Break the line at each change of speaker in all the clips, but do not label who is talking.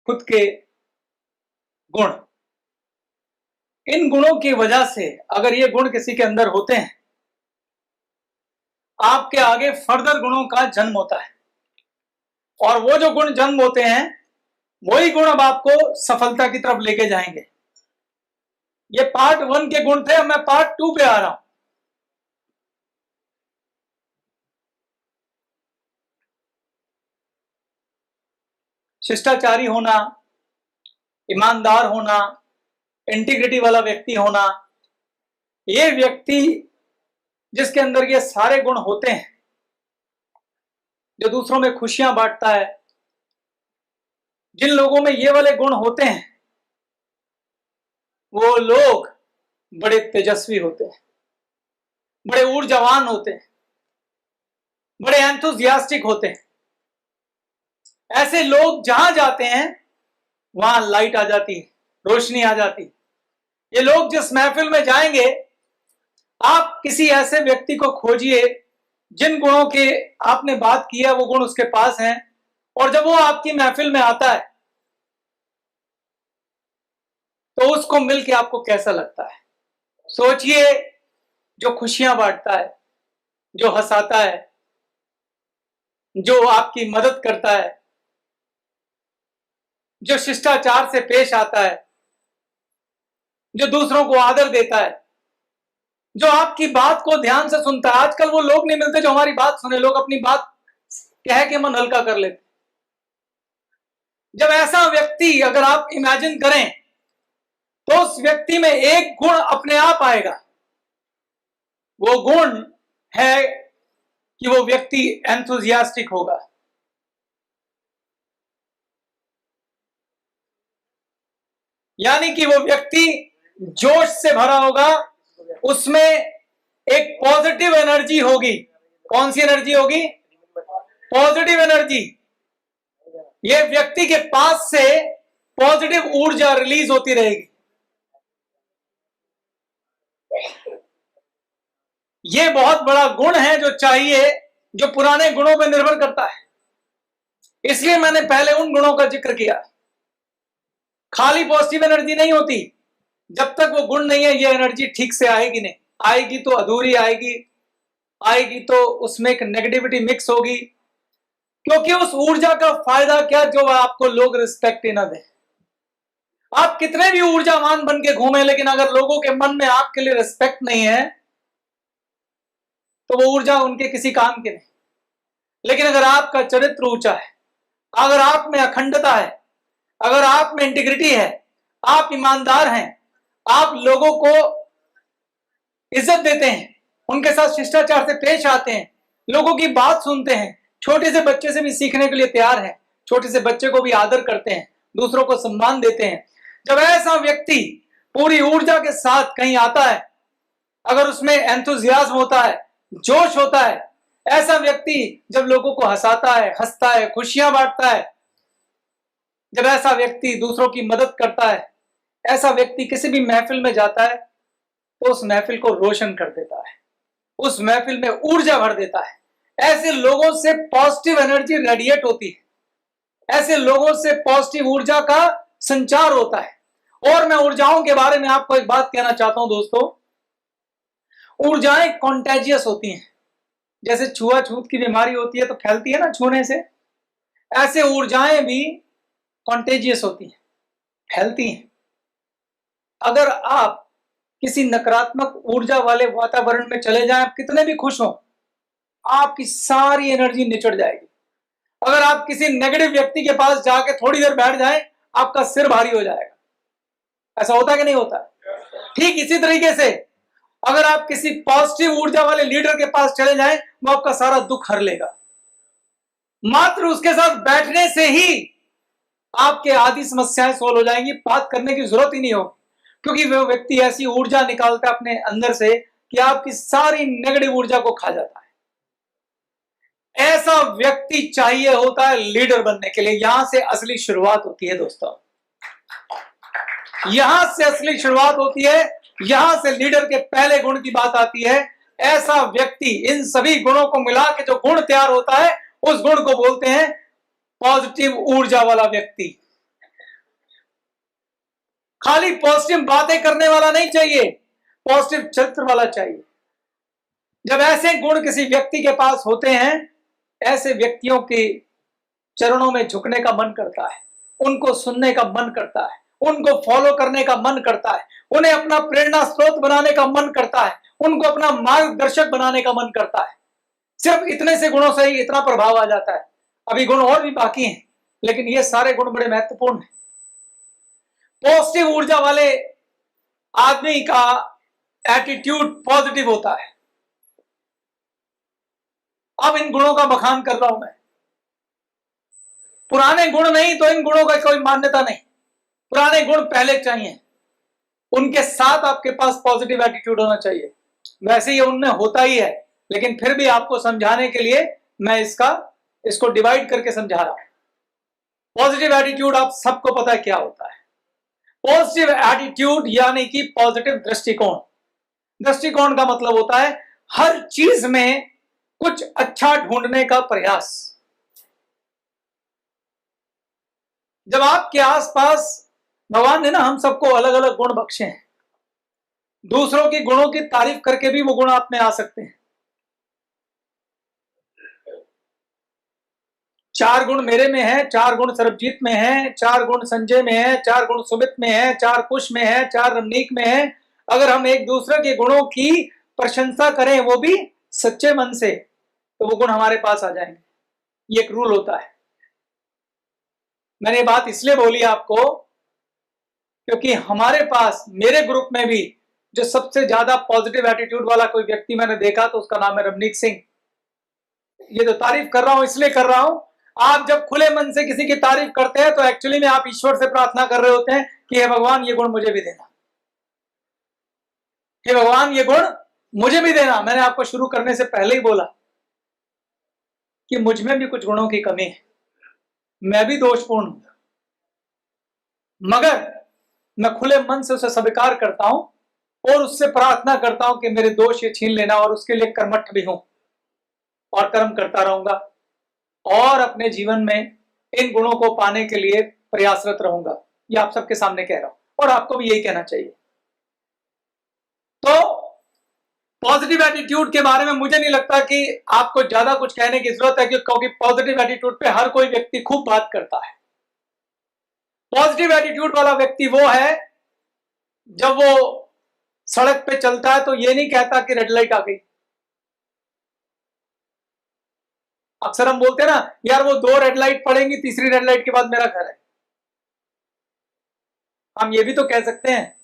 खुद के गुण। इन गुणों की वजह से अगर ये गुण किसी के अंदर होते हैं, आपके आगे फर्दर गुणों का जन्म होता है, और वो जो गुण जन्म होते हैं वही गुण अब आपको सफलता की तरफ लेके जाएंगे। ये पार्ट 1 के गुण थे, अब मैं पार्ट 2 पे आ रहा हूं। शिष्टाचारी होना, ईमानदार होना, इंटीग्रिटी वाला व्यक्ति होना, ये व्यक्ति जिसके अंदर ये सारे गुण होते हैं, जो दूसरों में खुशियां बांटता है, जिन लोगों में ये वाले गुण होते हैं वो लोग बड़े तेजस्वी होते हैं, बड़े ऊर्जावान होते हैं, बड़े एंथुसियास्टिक होते हैं। ऐसे लोग जहां जाते हैं वहां लाइट आ जाती है, रोशनी आ जाती है। ये लोग जिस महफिल में जाएंगे, आप किसी ऐसे व्यक्ति को खोजिए जिन गुणों के आपने बात की है वो गुण उसके पास हैं, और जब वो आपकी महफिल में आता है तो उसको मिलके आपको कैसा लगता है। सोचिए, जो खुशियां बांटता है, जो हंसाता है, जो आपकी मदद करता है, जो शिष्टाचार से पेश आता है, जो दूसरों को आदर देता है, जो आपकी बात को ध्यान से सुनता है। आजकल वो लोग नहीं मिलते जो हमारी बात सुने, लोग अपनी बात कह के मन हल्का कर लेते। जब ऐसा व्यक्ति अगर आप इमेजिन करें तो उस व्यक्ति में एक गुण अपने आप आएगा। वो गुण है कि वो व्यक्ति एंथुसियास्टिक होगा। यानी कि वो व्यक्ति जोश से भरा होगा, उसमें एक पॉजिटिव एनर्जी होगी। कौन सी एनर्जी होगी? Positive energy. ये व्यक्ति के पास से पॉजिटिव ऊर्जा रिलीज होती रहेगी। ये बहुत बड़ा गुण है जो चाहिए, जो पुराने गुणों पर निर्भर करता है। इसलिए मैंने पहले उन गुणों का जिक्र किया। खाली पॉजिटिव एनर्जी नहीं होती, जब तक वो गुण नहीं है ये एनर्जी ठीक से आएगी नहीं। आएगी तो अधूरी आएगी, आएगी तो उसमें एक नेगेटिविटी मिक्स होगी, क्योंकि उस ऊर्जा का फायदा क्या जो आपको लोग रिस्पेक्ट ही ना दें। आप कितने भी ऊर्जावान बन के घूमें, लेकिन अगर लोगों के मन में आपके लिए रिस्पेक्ट नहीं है तो वो ऊर्जा उनके किसी काम की नहीं। लेकिन अगर आपका चरित्र ऊंचा है, अगर आप में अखंडता है, अगर आप में इंटीग्रिटी है, आप ईमानदार हैं, आप लोगों को इज्जत देते हैं, उनके साथ शिष्टाचार से पेश आते हैं, लोगों की बात सुनते हैं, छोटे से बच्चे से भी सीखने के लिए तैयार हैं, छोटे से बच्चे को भी आदर करते हैं, दूसरों को सम्मान देते हैं। जब ऐसा व्यक्ति पूरी ऊर्जा के साथ कहीं आता है, अगर उसमें एंथुसियाज्म होता है, जोश होता है, ऐसा व्यक्ति जब लोगों को हंसाता है, हंसता है, खुशियां बांटता है, जब ऐसा व्यक्ति दूसरों की मदद करता है, ऐसा व्यक्ति किसी भी महफिल में जाता है तो उस महफिल को रोशन कर देता है, उस महफिल में ऊर्जा भर देता है। ऐसे लोगों से पॉजिटिव एनर्जी रेडिएट होती है, ऐसे लोगों से पॉजिटिव ऊर्जा का संचार होता है। और मैं ऊर्जाओं के बारे में आपको एक बात कहना चाहता हूं दोस्तों, ऊर्जाएं कॉन्टेजियस होती हैं। जैसे छुआछूत की बीमारी होती है तो फैलती है ना छूने से, ऐसे ऊर्जाएं भी कॉन्टेजियस होती हैं, फैलती हैं। अगर आप किसी नकारात्मक ऊर्जा वाले वातावरण में चले जाएं, आप कितने भी खुश हो, आपकी सारी एनर्जी निचड़ जाएगी। अगर आप किसी नेगेटिव व्यक्ति के पास जाके थोड़ी देर बैठ जाएं, आपका सिर भारी हो जाएगा। ऐसा होता है कि नहीं होता? ठीक इसी तरीके से अगर आप किसी पॉजिटिव ऊर्जा वाले लीडर के पास चले जाएं, वो आपका सारा दुख हर लेगा। मात्र उसके साथ बैठने से ही आपके आदि समस्याएं सोल्व हो जाएंगी, बात करने की जरूरत ही नहीं होगी, क्योंकि वो व्यक्ति ऐसी ऊर्जा निकालता है अपने अंदर से कि आपकी सारी नेगेटिव ऊर्जा को खा जाता है। ऐसा व्यक्ति चाहिए होता है लीडर बनने के लिए। यहां से असली शुरुआत होती है दोस्तों, यहां से असली शुरुआत होती है, यहां से लीडर के पहले गुण की बात आती है। ऐसा व्यक्ति, इन सभी गुणों को मिला के जो गुण तैयार होता है, उस गुण को बोलते हैं पॉजिटिव ऊर्जा वाला व्यक्ति। खाली पॉजिटिव बातें करने वाला नहीं चाहिए, पॉजिटिव चरित्र वाला चाहिए। जब ऐसे गुण किसी व्यक्ति के पास होते हैं, ऐसे व्यक्तियों के चरणों में झुकने का मन करता है, उनको सुनने का मन करता है, उनको फॉलो करने का मन करता है, उन्हें अपना प्रेरणा स्रोत बनाने का मन करता है, उनको अपना मार्गदर्शक बनाने का मन करता है। सिर्फ इतने से गुणों से ही इतना प्रभाव आ जाता है। अभी गुण और भी बाकी हैं, लेकिन ये सारे गुण बड़े महत्वपूर्ण हैं। पॉजिटिव ऊर्जा वाले आदमी का एटीट्यूड पॉजिटिव होता है। अब इन गुणों का बखान कर रहा हूं मैं। पुराने गुण नहीं तो इन गुणों का कोई मान्यता नहीं। पुराने गुण पहले चाहिए, उनके साथ आपके पास पॉजिटिव एटीट्यूड होना चाहिए। वैसे ये उनमें होता ही है, लेकिन फिर भी आपको समझाने के लिए मैं इसको डिवाइड करके समझा रहा हूं। पॉजिटिव एटीट्यूड आप सबको पता है क्या होता है। पॉजिटिव एटीट्यूड यानी कि पॉजिटिव दृष्टिकोण। दृष्टिकोण का मतलब होता है हर चीज में कुछ अच्छा ढूंढने का प्रयास। जब आपके आसपास भगवान ने ना हम सबको अलग अलग गुण बख्शे हैं, दूसरों के गुणों की तारीफ करके भी वो गुण आप में आ सकते हैं। 4 गुण मेरे में है, 4 गुण सरबजीत में है, 4 गुण संजय में है, 4 गुण सुमित में है, 4 कुश में है, 4 रमनीक में है। अगर हम एक दूसरे के गुणों की प्रशंसा करें, वो भी सच्चे मन से, तो वो गुण हमारे पास आ जाएंगे। ये एक रूल होता है। मैंने ये बात इसलिए बोली आपको क्योंकि हमारे पास, मेरे ग्रुप में भी जो सबसे ज्यादा पॉजिटिव एटीट्यूड वाला कोई व्यक्ति मैंने देखा तो उसका नाम है रमनीक सिंह। ये तो तारीफ कर रहा हूं इसलिए कर रहा हूं, आप जब खुले मन से किसी की तारीफ करते हैं तो एक्चुअली में आप ईश्वर से प्रार्थना कर रहे होते हैं कि हे भगवान ये गुण मुझे भी देना, हे भगवान ये गुण मुझे भी देना। मैंने आपको शुरू करने से पहले ही बोला कि मुझ में भी कुछ गुणों की कमी है, मैं भी दोषपूर्ण हूं, मगर मैं खुले मन से उसे स्वीकार करता हूं और उससे प्रार्थना करता हूं कि मेरे दोष ये छीन लेना, और उसके लिए कर्मठ भी हूं और कर्म करता रहूंगा और अपने जीवन में इन गुणों को पाने के लिए प्रयासरत रहूंगा। ये आप सबके सामने कह रहा हूं और आपको भी यही कहना चाहिए। तो पॉजिटिव एटीट्यूड के बारे में मुझे नहीं लगता कि आपको ज्यादा कुछ कहने की जरूरत है, क्योंकि पॉजिटिव एटीट्यूड पे हर कोई व्यक्ति खूब बात करता है। पॉजिटिव एटीट्यूड वाला व्यक्ति वो है जब वो सड़क पे चलता है तो ये नहीं कहता कि रेड लाइट आ गई। अक्सर हम बोलते हैं ना, यार वो 2 रेड लाइट पड़ेंगी, तीसरी रेड लाइट के बाद मेरा घर है। हम ये भी तो कह सकते हैं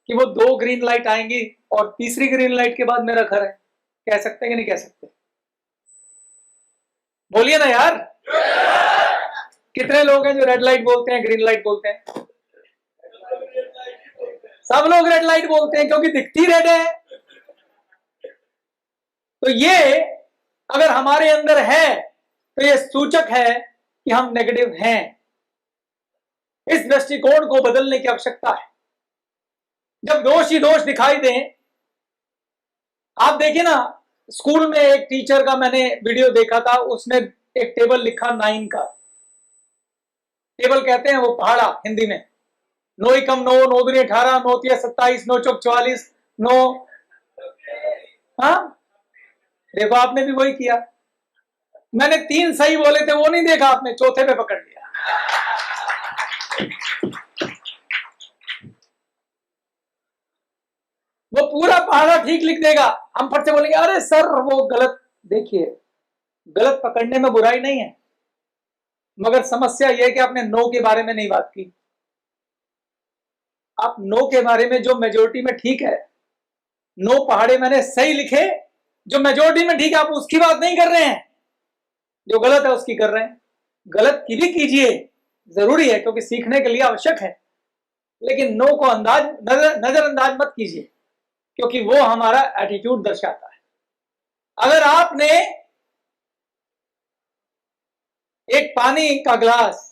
कि वो 2 ग्रीन लाइट आएंगी और तीसरी ग्रीन लाइट के बाद मेरा घर है। कह सकते हैं कि नहीं कह सकते? बोलिए ना यार। कितने लोग हैं जो रेड लाइट बोलते हैं, ग्रीन लाइट बोलते हैं? सब लोग रेड लाइट बोलते हैं क्योंकि दिखती रेड है। तो ये अगर हमारे अंदर है तो ये सूचक है कि हम नेगेटिव हैं। इस दृष्टिकोण को बदलने की आवश्यकता है। जब दोष ही दोष दिखाई दें, आप देखिए ना, स्कूल में एक टीचर का मैंने वीडियो देखा था, उसने एक टेबल लिखा 9 का। टेबल कहते हैं वो पहाड़ा हिंदी में। 9 एकम 9, 9 दूनी 18, 9 तिया 27, 9 चौक 44, 9। हाँ देखो, आपने भी वही किया। मैंने 3 सही बोले थे, वो नहीं देखा आपने, चौथे पे पकड़ लिया। वो पूरा पहाड़ा ठीक लिख देगा, हम फट से बोलेंगे अरे सर वो गलत। देखिए, गलत पकड़ने में बुराई नहीं है, मगर समस्या यह है कि आपने 9 के बारे में नहीं बात की। आप 9 के बारे में जो मेजोरिटी में ठीक है, 9 पहाड़े मैंने सही लिखे, जो मेजोरिटी में ठीक है, आप उसकी बात नहीं कर रहे हैं, जो गलत है उसकी कर रहे हैं। गलत की भी कीजिए, जरूरी है क्योंकि सीखने के लिए आवश्यक है, लेकिन 9 को नजरअंदाज मत कीजिए, क्योंकि वो हमारा एटीट्यूड दर्शाता है। अगर आपने एक पानी का ग्लास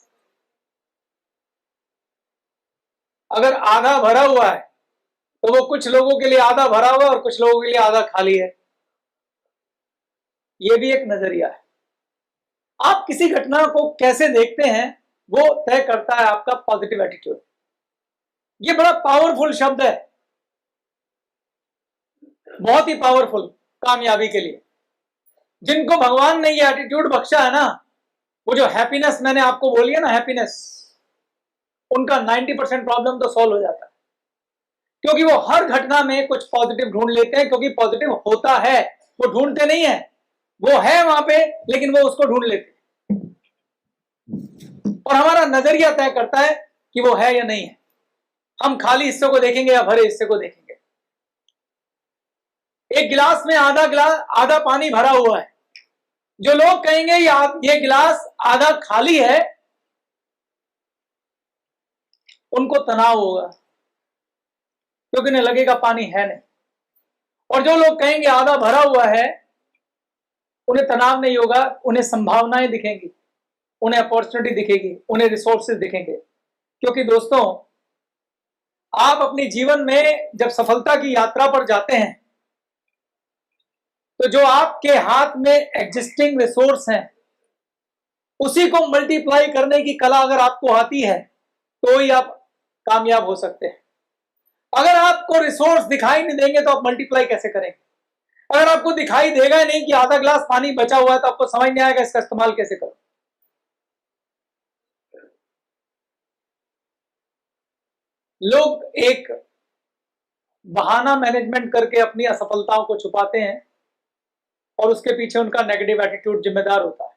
अगर आधा भरा हुआ है तो वो कुछ लोगों के लिए आधा भरा हुआ है और कुछ लोगों के लिए आधा खाली है। ये भी एक नजरिया है। आप किसी घटना को कैसे देखते हैं वो तय करता है आपका पॉजिटिव एटीट्यूड। ये बड़ा पावरफुल शब्द है, बहुत ही पावरफुल कामयाबी के लिए। जिनको भगवान ने ये एटीट्यूड बख्शा है ना, वो जो हैप्पीनेस मैंने आपको बोली है ना, हैप्पीनेस, उनका 90% प्रॉब्लम तो सॉल्व हो जाता है, क्योंकि वो हर घटना में कुछ पॉजिटिव ढूंढ लेते हैं, क्योंकि पॉजिटिव होता है, वो ढूंढते नहीं है, वो है वहां पे लेकिन वो उसको ढूंढ लेते हैं। और हमारा नजरिया तय करता है कि वो है या नहीं है। हम खाली हिस्से को देखेंगे या भरे हिस्से को देखेंगे। एक गिलास में आधा पानी भरा हुआ है, जो लोग कहेंगे ये गिलास आधा खाली है, उनको तनाव होगा, क्योंकि उन्हें लगेगा पानी है नहीं। और जो लोग कहेंगे आधा भरा हुआ है, उन्हें तनाव नहीं होगा, उन्हें संभावनाएं दिखेंगी, उन्हें अपॉर्चुनिटी दिखेगी, उन्हें रिसोर्सेज दिखेंगे। क्योंकि दोस्तों, आप अपने जीवन में जब सफलता की यात्रा पर जाते हैं, तो जो आपके हाथ में एग्जिस्टिंग रिसोर्स हैं, उसी को मल्टीप्लाई करने की कला अगर आपको आती है, तो ही आप कामयाब हो सकते हैं। अगर आपको रिसोर्स दिखाई नहीं देंगे तो आप मल्टीप्लाई कैसे करेंगे? अगर आपको दिखाई देगा नहीं कि आधा ग्लास पानी बचा हुआ है, तो आपको समझ नहीं आएगा इसका इस्तेमाल कैसे करो। लोग एक बहाना मैनेजमेंट करके अपनी असफलताओं को छुपाते हैं, और उसके पीछे उनका नेगेटिव एटीट्यूड जिम्मेदार होता है।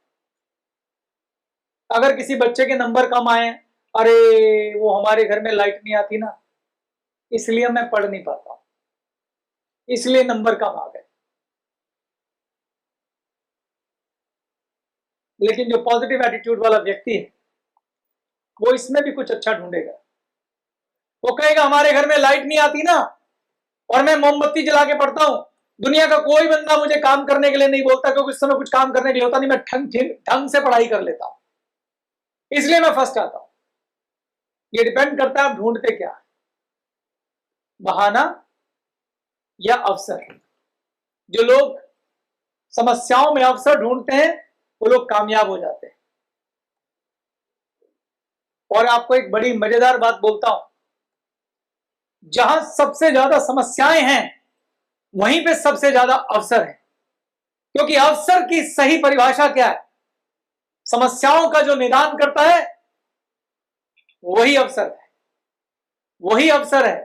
अगर किसी बच्चे के नंबर कम आए, अरे वो हमारे घर में लाइट नहीं आती ना, इसलिए मैं पढ़ नहीं पाता, इसलिए नंबर कम आ गए। लेकिन जो पॉजिटिव एटीट्यूड वाला व्यक्ति है, वो इसमें भी कुछ अच्छा ढूंढेगा। वो कहेगा हमारे घर में लाइट नहीं आती ना, और मैं मोमबत्ती जला के पढ़ता हूं, दुनिया का कोई बंदा मुझे काम करने के लिए नहीं बोलता, क्योंकि इस समय कुछ काम करने के लिए होता नहीं, मैं ढंग से पढ़ाई कर लेता हूं, इसलिए मैं फर्स्ट आता हूं। ये डिपेंड करता है आप ढूंढते क्या, बहाना या अवसर। जो लोग समस्याओं में अवसर ढूंढते हैं, वो लोग कामयाब हो जाते हैं। और आपको एक बड़ी मजेदार बात बोलता हूं, जहां सबसे ज्यादा समस्याएं हैं, वहीं पे सबसे ज्यादा अवसर है। क्योंकि अवसर की सही परिभाषा क्या है? समस्याओं का जो निदान करता है, वही अवसर है, वही अवसर है।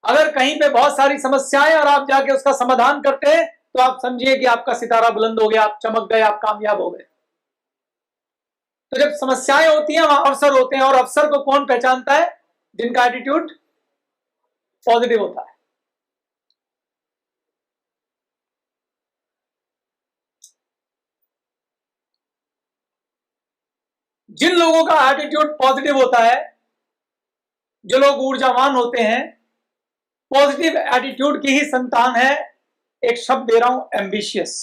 अगर कहीं पे बहुत सारी समस्याएं और आप जाके उसका समाधान करते हैं, तो आप समझिए कि आपका सितारा बुलंद हो गया, आप चमक गए, आप कामयाब हो गए। तो जब समस्याएं होती हैं, वहां अवसर होते हैं। और अवसर को कौन पहचानता है? जिनका एटीट्यूड पॉजिटिव होता है। जिन लोगों का एटीट्यूड पॉजिटिव होता है, जो लोग ऊर्जावान होते हैं, पॉजिटिव एटीट्यूड की ही संतान है, एक शब्द दे रहा हूं, एम्बिशियस।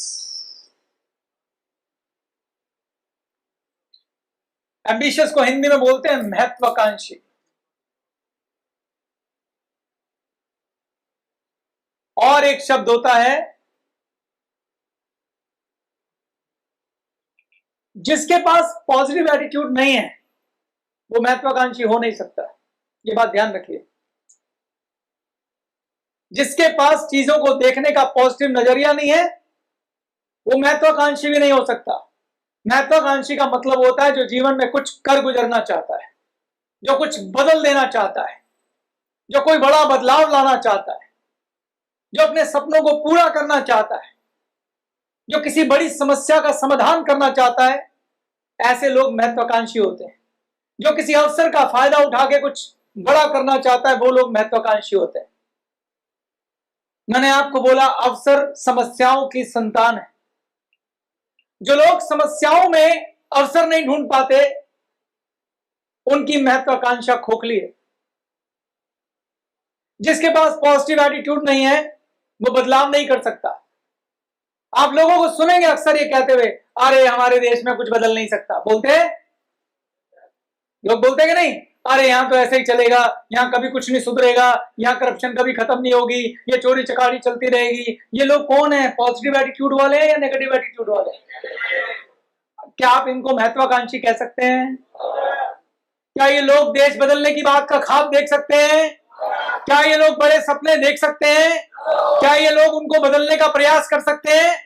एम्बिशियस को हिंदी में बोलते हैं महत्वाकांक्षी। और एक शब्द होता है, जिसके पास पॉजिटिव एटीट्यूड नहीं है, वो महत्वाकांक्षी हो नहीं सकता। ये बात ध्यान रखिए। जिसके पास चीजों को देखने का पॉजिटिव नजरिया नहीं है, वो महत्वाकांक्षी भी नहीं हो सकता। महत्वाकांक्षी का मतलब होता है जो जीवन में कुछ कर गुजरना चाहता है, जो कुछ बदल देना चाहता है, जो कोई बड़ा बदलाव लाना चाहता है, जो अपने सपनों को पूरा करना चाहता है, जो किसी बड़ी समस्या का समाधान करना चाहता है। ऐसे लोग महत्वाकांक्षी होते हैं। जो किसी अवसर का फायदा उठा के कुछ बड़ा करना चाहता है, वो लोग महत्वाकांक्षी होते हैं। मैंने आपको बोला, अवसर समस्याओं की संतान है। जो लोग समस्याओं में अवसर नहीं ढूंढ पाते, उनकी महत्वाकांक्षा खोखली है। जिसके पास पॉजिटिव एटीट्यूड नहीं है, वो बदलाव नहीं कर सकता। आप लोगों को सुनेंगे अक्सर ये कहते हुए, अरे हमारे देश में कुछ बदल नहीं सकता। बोलते हैं लोग, बोलते हैं कि नहीं? अरे यहां तो ऐसे ही चलेगा, यहां कभी कुछ नहीं सुधरेगा, यहां करप्शन कभी खत्म नहीं होगी, ये चोरी चकारी चलती रहेगी। ये लोग कौन है? पॉजिटिव एटीट्यूड वाले हैं या नेगेटिव एटीट्यूड वाले? क्या आप इनको महत्वाकांक्षी कह सकते हैं? क्या ये लोग देश बदलने की बात का ख्वाब देख सकते हैं? क्या ये लोग बड़े सपने देख सकते हैं? क्या ये लोग उनको बदलने का प्रयास कर सकते हैं?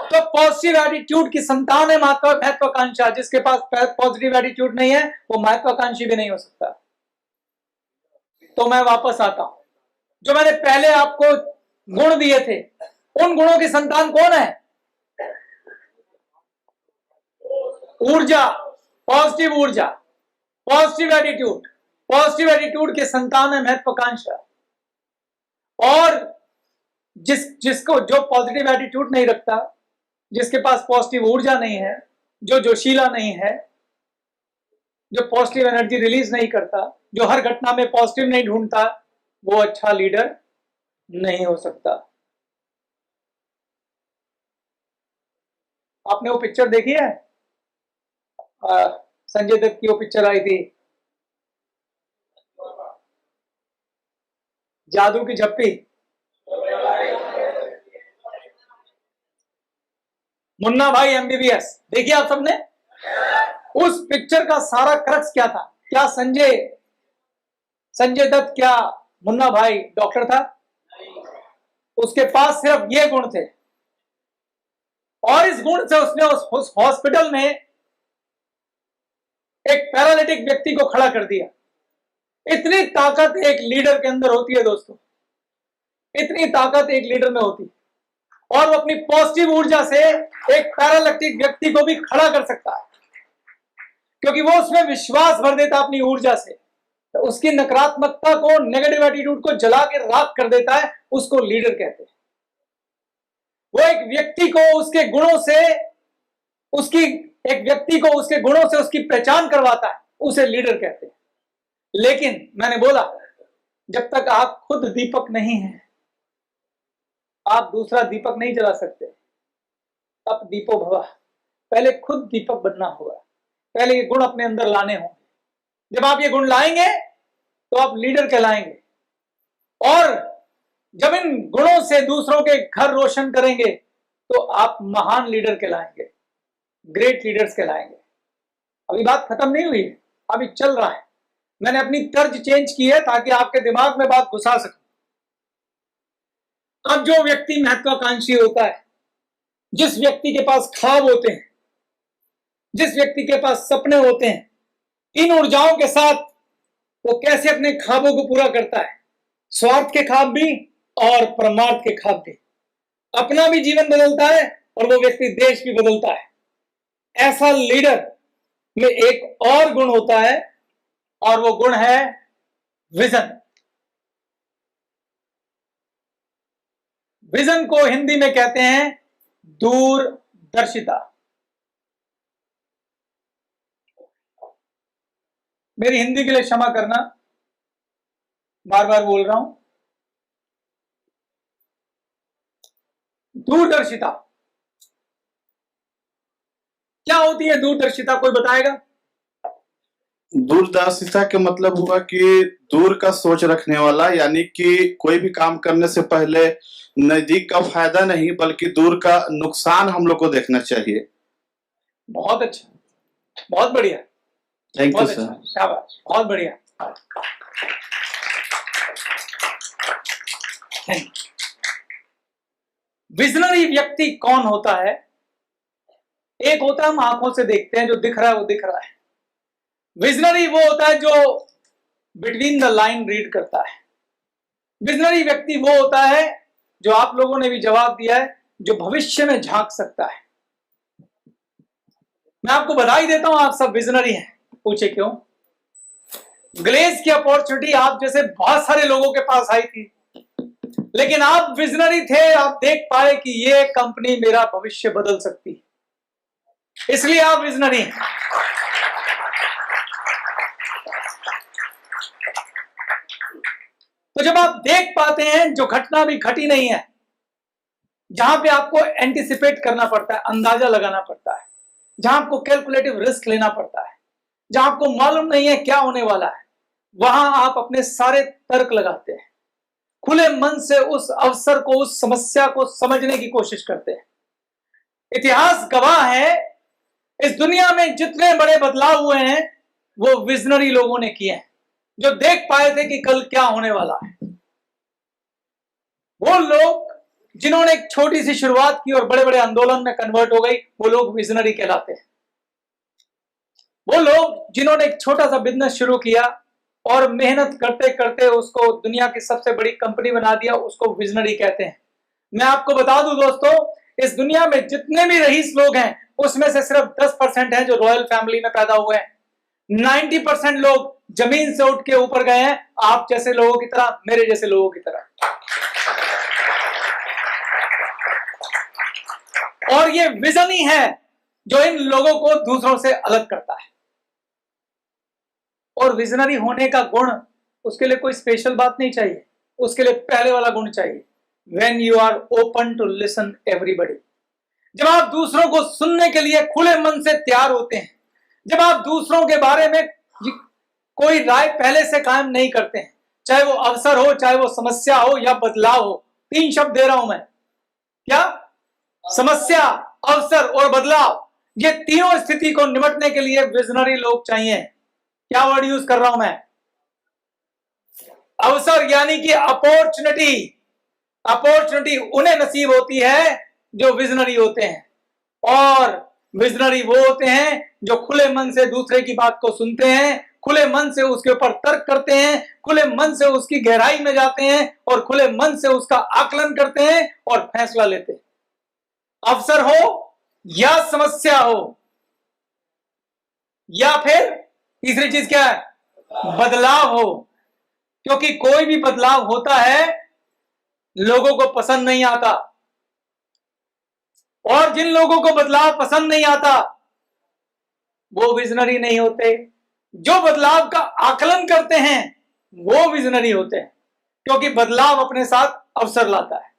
तो पॉजिटिव एटीट्यूड की संतान है महत्वाकांक्षा। जिसके पास पॉजिटिव एटीट्यूड नहीं है वो महत्वाकांक्षी भी नहीं हो सकता। तो मैं वापस आता हूं, जो मैंने पहले आपको गुण दिए थे, उन गुणों की संतान कौन है? ऊर्जा, पॉजिटिव ऊर्जा, पॉजिटिव एटीट्यूड। पॉजिटिव एटीट्यूड के संतान है महत्वाकांक्षा। और जिसको जो पॉजिटिव एटीट्यूड नहीं रखता, जिसके पास पॉजिटिव ऊर्जा नहीं है, जो जोशीला नहीं है, जो पॉजिटिव एनर्जी रिलीज नहीं करता, जो हर घटना में पॉजिटिव नहीं ढूंढता, वो अच्छा लीडर नहीं हो सकता। आपने वो पिक्चर देखी है? संजय दत्त की वो पिक्चर आई थी, जादू की झप्पी। मुन्ना भाई एमबीबीएस देखिए आप सबने? उस पिक्चर का सारा क्रक्स क्या था? क्या संजय दत्त क्या मुन्ना भाई डॉक्टर था? उसके पास सिर्फ ये गुण थे, और इस गुण से उसने उस हॉस्पिटल में एक पैरालिटिक व्यक्ति को खड़ा कर दिया। इतनी ताकत एक लीडर के अंदर होती है दोस्तों, इतनी ताकत एक लीडर में होती है, और वो अपनी पॉजिटिव ऊर्जा से एक पैरालिटिक व्यक्ति को भी खड़ा कर सकता है, क्योंकि वो उसमें विश्वास भर देता अपनी ऊर्जा से। तो उसकी नकारात्मकता को, नेगेटिव एटीट्यूड को जला के राख कर देता है, उसको लीडर कहते हैं। वो एक व्यक्ति को उसके गुणों से उसकी पहचान करवाता है, उसे लीडर कहते हैं। लेकिन मैंने बोला, जब तक आप खुद दीपक नहीं हैं, आप दूसरा दीपक नहीं जला सकते। तब दीपो भवा, पहले खुद दीपक बनना होगा, पहले ये गुण अपने अंदर लाने होंगे। जब आप ये गुण लाएंगे तो आप लीडर कहलाएंगे, और जब इन गुणों से दूसरों के घर रोशन करेंगे तो आप महान लीडर कहलाएंगे, ग्रेट लीडर्स कहलाएंगे। अभी बात खत्म नहीं हुई है, अभी चल रहा है। मैंने अपनी तर्ज चेंज की है ताकि आपके दिमाग में बात घुसा सकूं। अब जो व्यक्ति महत्वाकांक्षी होता है, जिस व्यक्ति के पास ख्वाब होते हैं, जिस व्यक्ति के पास सपने होते हैं, इन ऊर्जाओं के साथ वो कैसे अपने ख्वाबों को पूरा करता है, स्वार्थ के ख्वाब भी और परमार्थ के ख्वाब भी। अपना भी जीवन बदलता है और वो व्यक्ति देश भी बदलता है। ऐसा लीडर में एक और गुण होता है, और वो गुण है विजन। विजन को हिंदी में कहते हैं दूरदर्शिता। मेरी हिंदी के लिए क्षमा करना, बार बार बोल रहा हूं। दूरदर्शिता क्या होती है? दूरदर्शिता कोई बताएगा?
दूरदर्शिता के मतलब हुआ कि दूर का सोच रखने वाला, यानी कि कोई भी काम करने से पहले नजदीक का फायदा नहीं बल्कि दूर का नुकसान हम लोग को देखना चाहिए।
बहुत अच्छा, बहुत बढ़िया,
थैंक यू
बहुत
सर।
अच्छा, शाबाश, बहुत बढ़िया। विजनरी व्यक्ति कौन होता है? एक होता है हम आंखों से देखते हैं, जो दिख रहा है वो दिख रहा है। विजनरी वो होता है जो बिटवीन द लाइन रीड करता है। विजनरी व्यक्ति वो होता है, जो आप लोगों ने भी जवाब दिया है, जो भविष्य में झांक सकता है। मैं आपको बधाई देता हूं, आप सब विजनरी हैं। पूछे क्यों? ग्लेज की अपॉर्चुनिटी आप जैसे बहुत सारे लोगों के पास आई थी, लेकिन आप विजनरी थे। आप देख पाए कि ये कंपनी मेरा भविष्य बदल सकती है, इसलिए आप विजनरी हैं। तो जब आप देख पाते हैं जो घटना भी घटी नहीं है, जहां पे आपको एंटिसिपेट करना पड़ता है, अंदाजा लगाना पड़ता है, जहां आपको कैलकुलेटिव रिस्क लेना पड़ता है, जहां आपको मालूम नहीं है क्या होने वाला है, वहां आप अपने सारे तर्क लगाते हैं, खुले मन से उस अवसर को, उस समस्या को समझने की कोशिश करते हैं। इतिहास गवाह है, इस दुनिया में जितने बड़े बदलाव हुए हैं, वो विजनरी लोगों ने किए हैं, जो देख पाए थे कि कल क्या होने वाला है। वो लोग जिन्होंने एक छोटी सी शुरुआत की और बड़े बड़े आंदोलन में कन्वर्ट हो गई, वो लोग विजनरी कहलाते हैं। वो लोग जिन्होंने एक छोटा सा बिजनेस शुरू किया और मेहनत करते करते उसको दुनिया की सबसे बड़ी कंपनी बना दिया, उसको विजनरी कहते हैं। मैं आपको बता दूं दोस्तों, इस दुनिया में जितने भी रईस लोग हैं उसमें से सिर्फ 10% हैं जो रॉयल फैमिली में पैदा हुए हैं। 90% लोग जमीन से उठ के ऊपर गए हैं, आप जैसे लोगों की तरह, मेरे जैसे लोगों की तरह। और ये विजन ही है जो इन लोगों को दूसरों से अलग करता है। और विजनरी होने का गुण, उसके लिए कोई स्पेशल बात नहीं चाहिए, उसके लिए पहले वाला गुण चाहिए, when you are open to listen everybody। जब आप दूसरों को सुनने के लिए खुले मन से तैयार होते हैं, जब आप दूसरों के बारे में कोई राय पहले से कायम नहीं करते हैं, चाहे वो अवसर हो, चाहे वो समस्या हो या बदलाव हो। 3 शब्द दे रहा हूं मैं, क्या? समस्या, अवसर और बदलाव। ये तीनों स्थिति को निपटने के लिए विजनरी लोग चाहिए। क्या वर्ड यूज कर रहा हूं मैं? अवसर यानी कि अपॉर्चुनिटी। अपॉर्चुनिटी उन्हें नसीब होती है जो विजनरी होते हैं, और विजनरी वो होते हैं जो खुले मन से दूसरे की बात को सुनते हैं, खुले मन से उसके ऊपर तर्क करते हैं, खुले मन से उसकी गहराई में जाते हैं और खुले मन से उसका आकलन करते हैं और फैसला लेते हैं। अवसर हो या समस्या हो, या फिर तीसरी चीज क्या है? बदलाव हो। क्योंकि कोई भी बदलाव होता है लोगों को पसंद नहीं आता, और जिन लोगों को बदलाव पसंद नहीं आता वो विजनरी नहीं होते। जो बदलाव का आकलन करते हैं वो विजनरी होते हैं, क्योंकि बदलाव अपने साथ अवसर लाता है।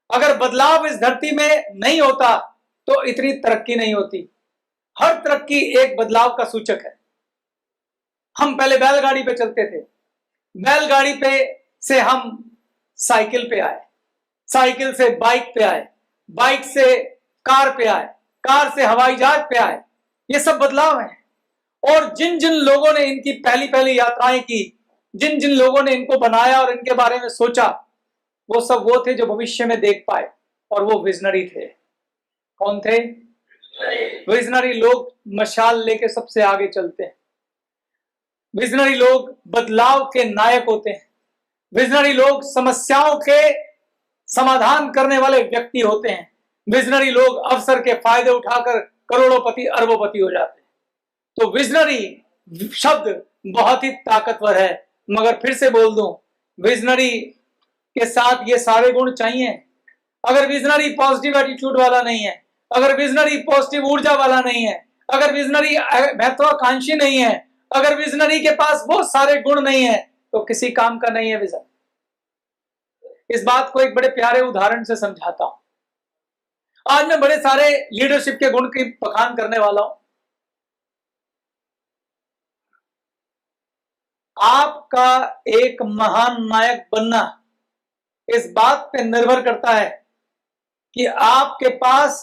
अगर बदलाव इस धरती में नहीं होता तो इतनी तरक्की नहीं होती। हर तरक्की एक बदलाव का सूचक है। हम पहले बैलगाड़ी पे चलते थे, बैलगाड़ी पे से हम साइकिल पे आए, साइकिल से बाइक पे आए, बाइक से कार पे आए, कार से हवाई जहाज पे आए। ये सब बदलाव हैं। और जिन जिन लोगों ने इनकी पहली पहली यात्राएं की, जिन जिन लोगों ने इनको बनाया और इनके बारे में सोचा, वो सब वो थे जो भविष्य में देख पाए, और वो विजनरी थे। कौन थे? विजनरी लोग मशाल लेके सबसे आगे चलते हैं। विजनरी लोग बदलाव के नायक होते हैं। विजनरी लोग समस्याओं के समाधान करने वाले व्यक्ति होते हैं। विजनरी लोग अवसर के फायदे उठाकर करोड़ोंपति अरबोंपति हो जाते हैं। तो विजनरी शब्द बहुत ही ताकतवर है। मगर फिर से बोल दूं, विजनरी के साथ ये सारे गुण चाहिए। अगर विजनरी पॉजिटिव एटीट्यूड वाला नहीं है, अगर विजनरी पॉजिटिव ऊर्जा वाला नहीं है, अगर विजनरी महत्वाकांक्षी नहीं है, अगर विजनरी के पास वो सारे गुण नहीं है, तो किसी काम का नहीं है विजन। इस बात को एक बड़े प्यारे उदाहरण से समझाता हूं। आज मैं बड़े सारे लीडरशिप के गुण की बखान करने वाला हूं। आपका एक महान नायक बनना इस बात पे निर्भर करता है कि आपके पास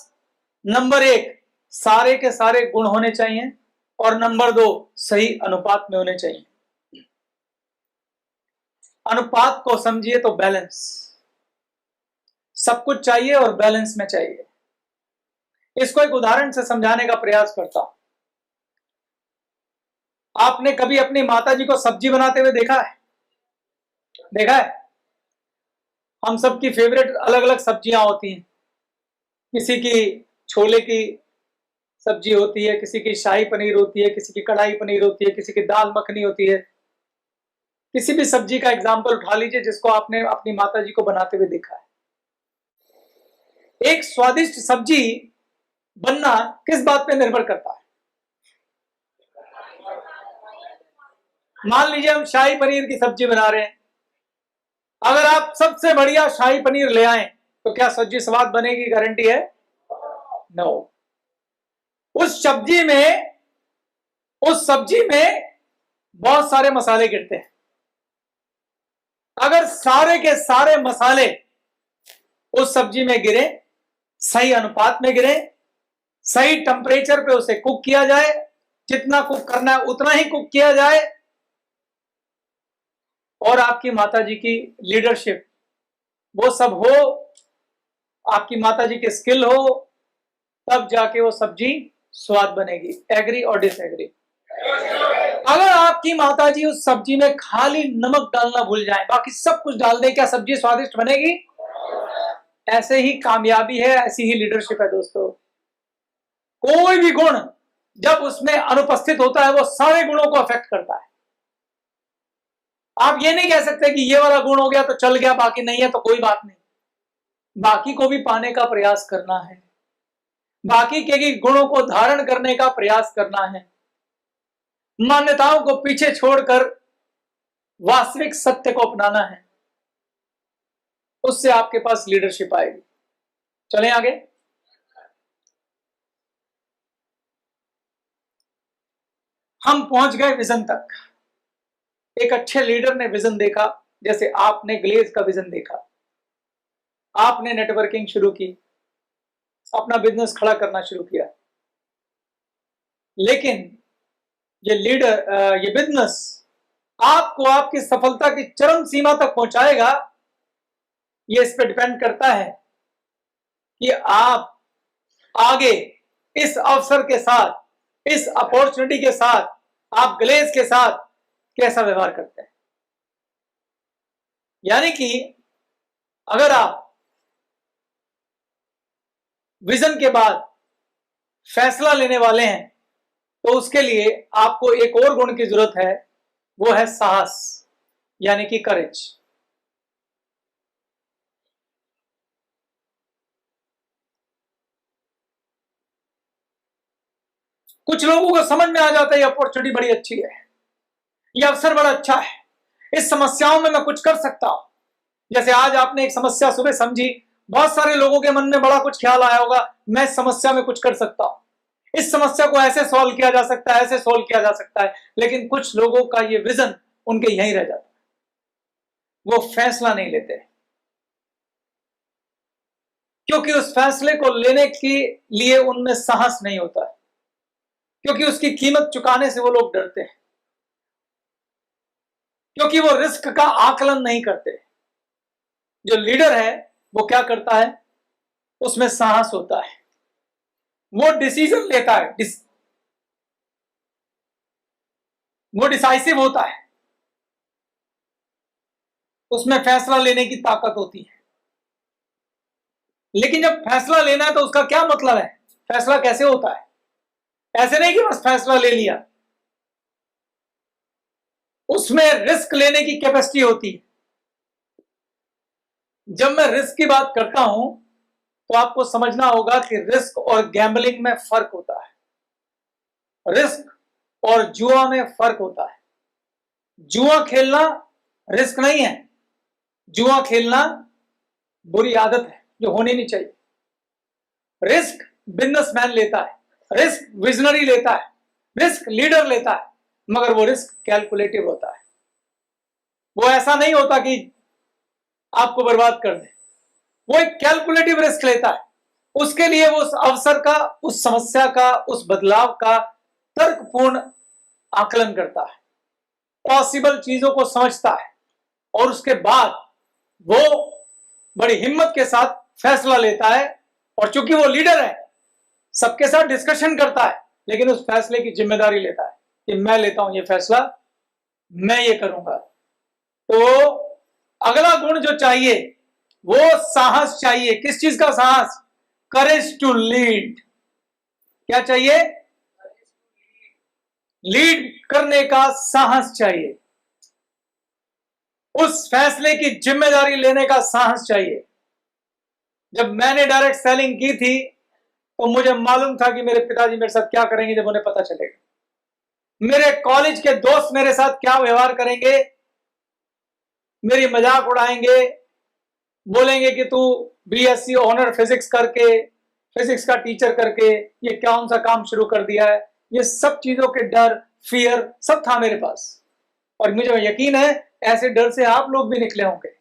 नंबर 1 सारे के सारे गुण होने चाहिए, और नंबर 2 सही अनुपात में होने चाहिए। अनुपात को समझिए तो बैलेंस, सब कुछ चाहिए और बैलेंस में चाहिए। इसको एक उदाहरण से समझाने का प्रयास करता हूं। आपने कभी अपनी माताजी को सब्जी बनाते हुए देखा है? देखा है? हम सबकी फेवरेट अलग अलग सब्जियां होती हैं। किसी की छोले की सब्जी होती है, किसी की शाही पनीर होती है, किसी की कढ़ाई पनीर होती है, किसी की दाल मखनी होती है। किसी भी सब्जी का एग्जाम्पल उठा लीजिए जिसको आपने अपनी माताजी को बनाते हुए देखा है। एक स्वादिष्ट सब्जी बनना किस बात पे निर्भर करता है? मान लीजिए हम शाही पनीर की सब्जी बना रहे हैं। अगर आप सबसे बढ़िया शाही पनीर ले आए तो क्या सब्जी स्वाद बनेगी? गारंटी है? नो। उस सब्जी में बहुत सारे मसाले गिरते हैं। अगर सारे के सारे मसाले उस सब्जी में गिरे, सही अनुपात में गिरे, सही टेम्परेचर पे उसे कुक किया जाए, जितना कुक करना है उतना ही कुक किया जाए, और आपकी माताजी की लीडरशिप वो सब हो, आपकी माताजी की स्किल हो, तब जाके वो सब्जी स्वाद बनेगी। एग्री और डिसएग्री? अगर आपकी माताजी उस सब्जी में खाली नमक डालना भूल जाए, बाकी सब कुछ डाल दे, क्या सब्जी स्वादिष्ट बनेगी? ऐसे ही कामयाबी है, ऐसी ही लीडरशिप है दोस्तों। कोई भी गुण जब उसमें अनुपस्थित होता है वो सारे गुणों को अफेक्ट करता है। आप ये नहीं कह सकते कि ये वाला गुण हो गया तो चल गया, बाकी नहीं है तो कोई बात नहीं। बाकी को भी पाने का प्रयास करना है, बाकी के गुणों को धारण करने का प्रयास करना है, मान्यताओं को पीछे छोड़कर वास्तविक सत्य को अपनाना है। उससे आपके पास लीडरशिप आएगी। चलें आगे। हम पहुंच गए विजन तक। एक अच्छे लीडर ने विजन देखा, जैसे आपने ग्लेज का विजन देखा, आपने नेटवर्किंग शुरू की, अपना बिजनेस खड़ा करना शुरू किया, लेकिन ये बिजनेस आपको आपकी सफलता की चरम सीमा तक पहुंचाएगा, ये इस पे डिपेंड करता है कि आप आगे इस अवसर के साथ, इस अपॉर्चुनिटी के साथ, आप ग्लेज के साथ कैसा व्यवहार करते हैं। यानी कि अगर आप विजन के बाद फैसला लेने वाले हैं तो उसके लिए आपको एक और गुण की जरूरत है, वो है साहस, यानी कि करेज। कुछ लोगों को समझ में आ जाता है ये अपॉर्चुनिटी बड़ी अच्छी है, ये अवसर बड़ा अच्छा है, इस समस्याओं में मैं कुछ कर सकता हूं। जैसे आज आपने एक समस्या सुबह समझी, बहुत सारे लोगों के मन में बड़ा कुछ ख्याल आया होगा, मैं इस समस्या में कुछ कर सकता हूं, इस समस्या को ऐसे सॉल्व किया जा सकता है, ऐसे सॉल्व किया जा सकता है। लेकिन कुछ लोगों का ये विजन उनके यहीं रह जाता है, वो फैसला नहीं लेते, क्योंकि उस फैसले को लेने के लिए उनमें साहस नहीं होता है, क्योंकि उसकी कीमत चुकाने से वो लोग डरते हैं, क्योंकि वो रिस्क का आकलन नहीं करते। जो लीडर है वो क्या करता है, उसमें साहस होता है, वो डिसीजन लेता है, वो डिसाइसिव होता है, उसमें फैसला लेने की ताकत होती है। लेकिन जब फैसला लेना है तो उसका क्या मतलब है, फैसला कैसे होता है? ऐसे नहीं कि बस फैसला ले लिया, उसमें रिस्क लेने की कैपेसिटी होती है। जब मैं रिस्क की बात करता हूं तो आपको समझना होगा कि रिस्क और गैम्बलिंग में फर्क होता है, रिस्क और जुआ में फर्क होता है। जुआ खेलना रिस्क नहीं है, जुआ खेलना बुरी आदत है जो होनी नहीं चाहिए। रिस्क बिजनेसमैन लेता है, रिस्क विजनरी लेता है, रिस्क लीडर लेता है, मगर वो रिस्क कैलकुलेटिव होता है। वो ऐसा नहीं होता कि आपको बर्बाद कर दे, वो एक कैलकुलेटिव रिस्क लेता है। उसके लिए वो उस अवसर का, उस समस्या का, उस बदलाव का तर्कपूर्ण आकलन करता है, पॉसिबल चीजों को समझता है, और उसके बाद वो बड़ी हिम्मत के साथ फैसला लेता है। और चूंकि वो लीडर है, सबके साथ डिस्कशन करता है, लेकिन उस फैसले की जिम्मेदारी लेता है कि मैं लेता हूं ये फैसला, मैं ये करूंगा। तो अगला गुण जो चाहिए वो साहस चाहिए। किस चीज का साहस? Courage to lead. क्या चाहिए? लीड करने का साहस चाहिए, उस फैसले की जिम्मेदारी लेने का साहस चाहिए। जब मैंने डायरेक्ट सेलिंग की थी तो मुझे मालूम था कि मेरे पिताजी मेरे साथ क्या करेंगे जब उन्हें पता चलेगा, मेरे कॉलेज के दोस्त मेरे साथ क्या व्यवहार करेंगे, मेरी मजाक उड़ाएंगे, बोलेंगे कि तू बीएससी ऑनर फिजिक्स करके, फिजिक्स का टीचर करके ये कौन सा काम शुरू कर दिया है। ये सब चीजों के डर, फियर सब था मेरे पास, और मुझे यकीन है ऐसे डर से आप लोग भी निकले होंगे।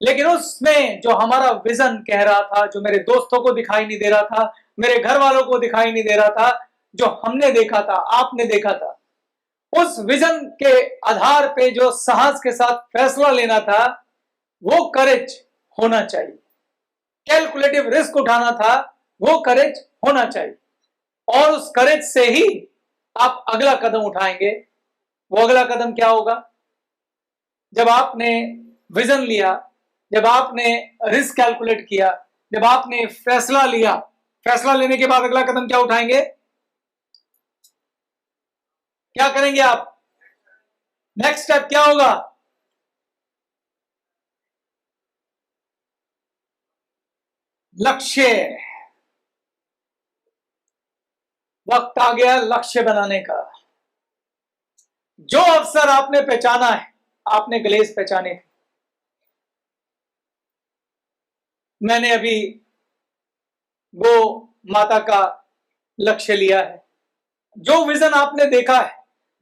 लेकिन उसमें जो हमारा विजन कह रहा था, जो मेरे दोस्तों को दिखाई नहीं दे रहा था, मेरे घर वालों को दिखाई नहीं दे रहा था, जो हमने देखा था, आपने देखा था, उस विजन के आधार पे जो साहस के साथ फैसला लेना था, वो करेज होना चाहिए। कैलकुलेटिव रिस्क उठाना था, वो करेज होना चाहिए। और उस करेज से ही आप अगला कदम उठाएंगे। वो अगला कदम क्या होगा? जब आपने विजन लिया, जब आपने रिस्क कैलकुलेट किया, जब आपने फैसला लिया, फैसला लेने के बाद अगला कदम क्या उठाएंगे? क्या करेंगे आप? नेक्स्ट स्टेप क्या होगा? लक्ष्य। वक्त आ गया लक्ष्य बनाने का। जो अवसर आपने पहचाना है, आपने ग्लेस पहचाने थे। मैंने अभी गो माता का लक्ष्य लिया है। जो विजन आपने देखा है,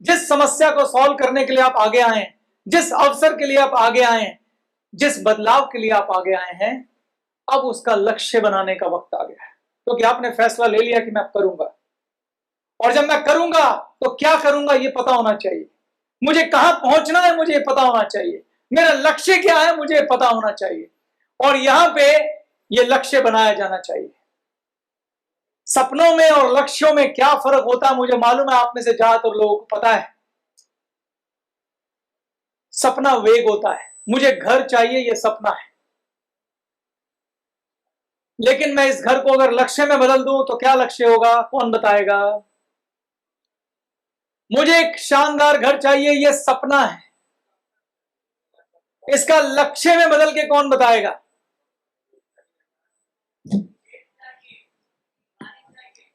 जिस समस्या को सॉल्व करने के लिए आप आगे आए हैं, जिस अवसर के लिए आप आगे आए हैं, जिस बदलाव के लिए आप आगे आए हैं, अब उसका लक्ष्य बनाने का वक्त आ गया है। क्योंकि आपने फैसला ले लिया कि मैं करूंगा। और जब मैं करूंगा तो क्या करूंगा ये पता होना चाहिए। मुझे कहां पहुंचना है मुझे पता होना चाहिए। मेरा लक्ष्य क्या है मुझे पता होना चाहिए। और यहां पे ये लक्ष्य बनाया जाना चाहिए। सपनों में और लक्ष्यों में क्या फर्क होता है मुझे मालूम है, आप में से ज्यादातर लोगों को पता है। सपना वेग होता है, मुझे घर चाहिए, ये सपना है। लेकिन मैं इस घर को अगर लक्ष्य में बदल दूं तो क्या लक्ष्य होगा, कौन बताएगा? मुझे एक शानदार घर चाहिए, ये सपना है। इसका लक्ष्य में बदल के कौन बताएगा?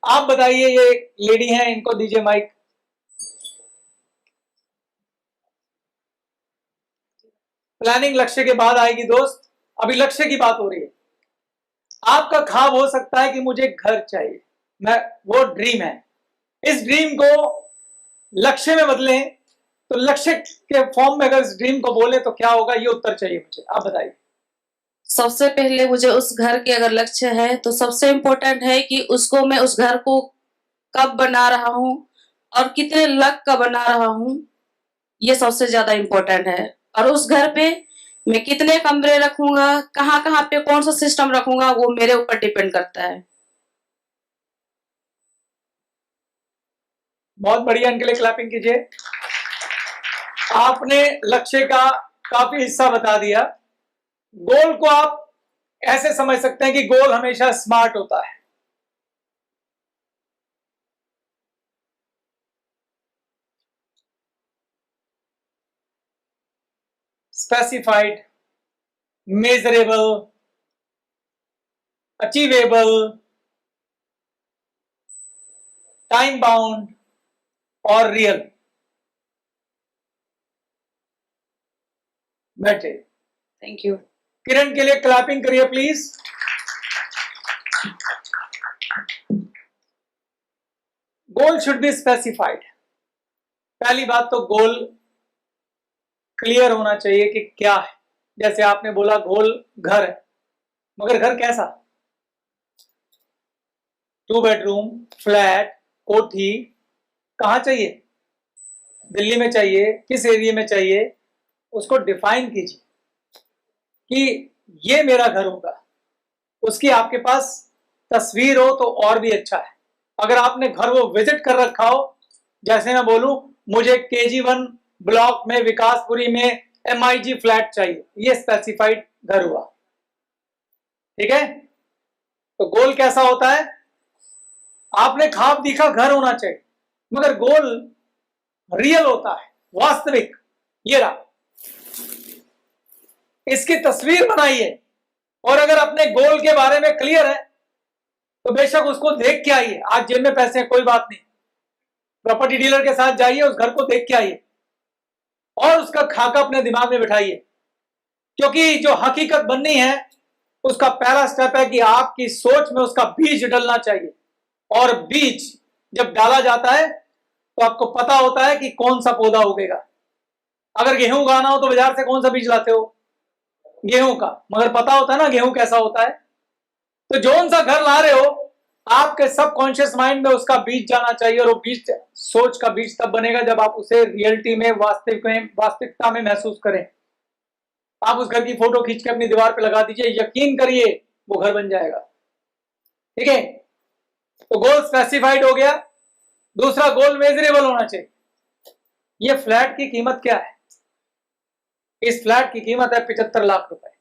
आप बताइए। ये लेडी हैं, इनको दीजिए माइक। प्लानिंग लक्ष्य के बाद आएगी दोस्त, अभी लक्ष्य की बात हो रही है। आपका ख्वाब हो सकता है कि मुझे घर चाहिए, मैं, वो ड्रीम है। इस ड्रीम को लक्ष्य में बदलें तो लक्ष्य के फॉर्म में अगर इस ड्रीम को बोले तो क्या होगा, ये उत्तर चाहिए मुझे। आप बताइए।
सबसे पहले मुझे उस घर के अगर लक्ष्य है तो सबसे इम्पोर्टेंट है कि उसको मैं उस घर को कब बना रहा हूँ और कितने लाख का बना रहा हूँ, ये सबसे ज्यादा इम्पोर्टेंट है। और उस घर पे मैं कितने कमरे रखूंगा, कहाँ कहाँ पे कौन सा सिस्टम रखूंगा, वो मेरे ऊपर डिपेंड करता है।
बहुत बढ़िया, इनके लिए क्लैपिंग कीजिए। आपने लक्ष्य का काफी हिस्सा बता दिया। गोल को आप ऐसे समझ सकते हैं कि गोल हमेशा स्मार्ट होता है। Specified, measurable, achievable, time bound और रियल। बैठे।
Thank you.
किरण के लिए क्लैपिंग करिए please. Goal should be specified. पहली बात तो गोल क्लियर होना चाहिए कि क्या है। जैसे आपने बोला गोल घर है, मगर घर कैसा? 2 बेडरूम, फ्लैट, कोठी, कहां चाहिए? दिल्ली में चाहिए, किस एरिया में चाहिए, उसको डिफाइन कीजिए कि ये मेरा घर होगा। उसकी आपके पास तस्वीर हो तो और भी अच्छा है। अगर आपने घर वो विजिट कर रखा हो, जैसे मैं बोलूं मुझे KG1 ब्लॉक में विकासपुरी में MIG फ्लैट चाहिए, ये स्पेसिफाइड घर हुआ। ठीक है? तो गोल कैसा होता है? आपने ख्वाब देखा घर होना चाहिए, मगर गोल रियल होता है, वास्तविक। ये रहा, इसकी तस्वीर बनाइए। और अगर अपने गोल के बारे में क्लियर है तो बेशक उसको देख के आइए। आज जेब में पैसे हैं, कोई बात नहीं, प्रॉपर्टी डीलर के साथ जाइए, उस घर को देख के आइए और उसका खाका अपने दिमाग में बिठाइए। क्योंकि जो हकीकत बननी है उसका पहला स्टेप है कि आपकी सोच में उसका बीज डलना चाहिए। और बीज जब डाला जाता है तो आपको पता होता है कि कौन सा पौधा उगेगा। अगर गेहूं उगाना हो तो बाजार से कौन सा बीज लाते हो? गेहूं का। मगर पता होता है ना गेहूं कैसा होता है। तो जौन सा घर ला रहे हो आपके सबकॉन्शियस माइंड में उसका बीज जाना चाहिए, और वो बीज, सोच का बीज तब बनेगा जब आप उसे रियलिटी में, वास्तविकता में महसूस करें। आप उस घर की फोटो खींच के अपनी दीवार पे लगा दीजिए, यकीन करिए वो घर बन जाएगा। ठीक है, तो गोल स्पेसिफाइड हो गया। दूसरा, गोल मेजरेबल होना चाहिए। ये फ्लैट की कीमत क्या है? इस फ्लैट की कीमत है 75 लाख रुपए।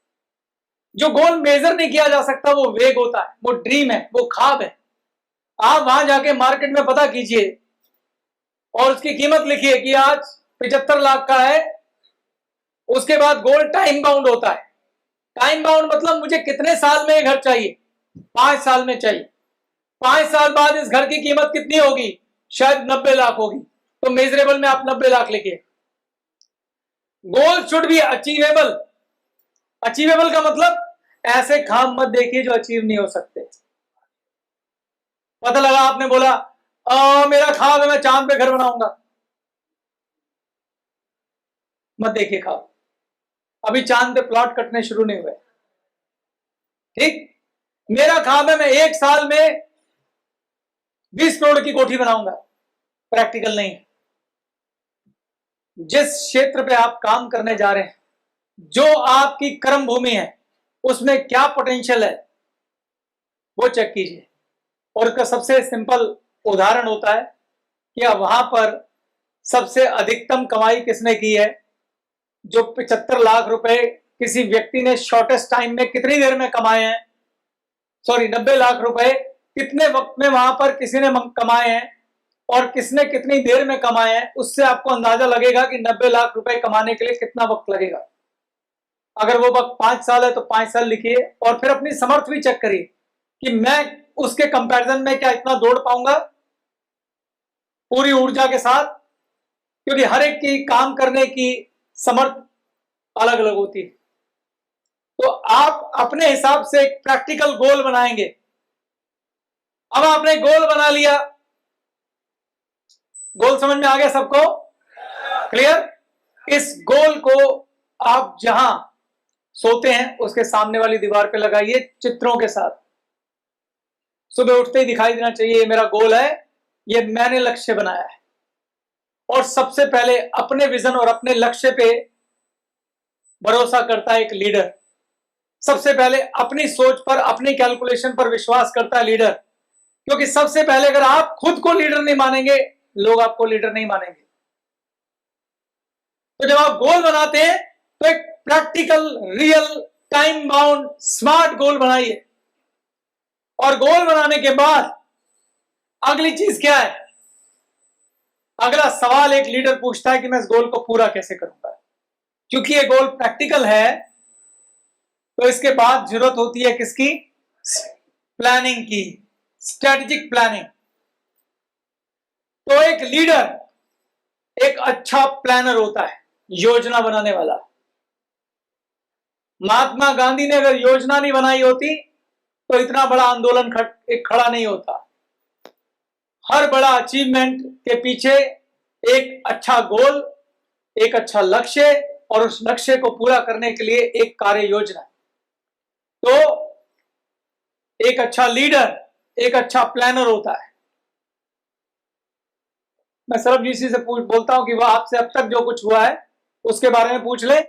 जो गोल मेजर नहीं किया जा सकता वो वेग होता है, वो ड्रीम है, वो ख्वाब है। आप वहां जाके मार्केट में पता कीजिए और उसकी कीमत लिखिए कि आज 75 लाख का है। उसके बाद गोल टाइम बाउंड होता है। टाइम बाउंड मतलब मुझे कितने साल में घर चाहिए? 5 साल में चाहिए। 5 साल बाद इस घर की कीमत कितनी होगी? शायद 90 लाख होगी। तो मेजरेबल में आप 90 लाख लिखिए। गोल शुड बी अचीवेबल। अचीवेबल का मतलब ऐसे खाम मत देखिए जो अचीव नहीं हो सकते। पता लगा आपने बोला मेरा ख्वाब है मैं चांद पे घर बनाऊंगा, मत देखिए ख्वाब, अभी चांद पे प्लॉट कटने शुरू नहीं हुए। ठीक, मेरा ख्वाब है मैं 1 साल में 20 करोड़ की कोठी बनाऊंगा, प्रैक्टिकल नहीं है। जिस क्षेत्र पे आप काम करने जा रहे हैं, जो आपकी कर्म भूमि है, उसमें क्या पोटेंशियल है वो चेक कीजिए। और उसका सबसे सिंपल उदाहरण होता है कि वहां पर सबसे अधिकतम कमाई किसने की है? जो 75 लाख रुपए किसी व्यक्ति ने शॉर्टेस्ट टाइम में कितनी देर में कमाए हैं, सॉरी 90 लाख रुपए कितने वक्त में वहां पर किसी ने कमाए हैं और किसने कितनी देर में कमाए हैं, उससे आपको अंदाजा लगेगा कि 90 लाख रुपए कमाने के लिए कितना वक्त लगेगा। अगर वो वक्त 5 साल है तो 5 साल लिखिए और फिर अपनी समर्थ भी चेक करिए कि मैं उसके कंपैरिजन में क्या इतना दौड़ पाऊंगा पूरी ऊर्जा के साथ, क्योंकि हर एक की काम करने की समर्थ अलग अलग होती है। तो आप अपने हिसाब से एक प्रैक्टिकल गोल बनाएंगे। अब आपने गोल बना लिया, गोल समझ में आ गया सबको? क्लियर? इस गोल को आप जहां सोते हैं उसके सामने वाली दीवार पे लगाइए चित्रों के साथ। सुबह उठते ही दिखाई देना चाहिए ये मेरा गोल है, ये मैंने लक्ष्य बनाया है। और सबसे पहले अपने विजन और अपने लक्ष्य पे भरोसा करता है एक लीडर। सबसे पहले अपनी सोच पर, अपनी कैलकुलेशन पर विश्वास करता है लीडर, क्योंकि सबसे पहले अगर आप खुद को लीडर नहीं मानेंगे, लोग आपको लीडर नहीं मानेंगे। तो जब आप गोल बनाते हैं तो एक practical, real, time bound, smart गोल बनाइए। और गोल बनाने के बाद अगली चीज क्या है? अगला सवाल एक लीडर पूछता है कि मैं इस गोल को पूरा कैसे करूंगा। क्योंकि ये गोल प्रैक्टिकल है तो इसके बाद जरूरत होती है किसकी? प्लानिंग की, स्ट्रेटेजिक प्लानिंग। तो एक लीडर एक अच्छा प्लानर होता है, योजना बनाने वाला। महात्मा गांधी ने अगर योजना नहीं बनाई होती तो इतना बड़ा आंदोलन खड़ा नहीं होता। हर बड़ा अचीवमेंट के पीछे एक अच्छा गोल, एक अच्छा लक्ष्य और उस लक्ष्य को पूरा करने के लिए एक कार्य योजना। तो एक अच्छा लीडर एक अच्छा प्लानर होता है। मैं सरबजीत जी से बोलता हूं कि वह आपसे अब तक जो कुछ हुआ है उसके बारे में पूछ ले।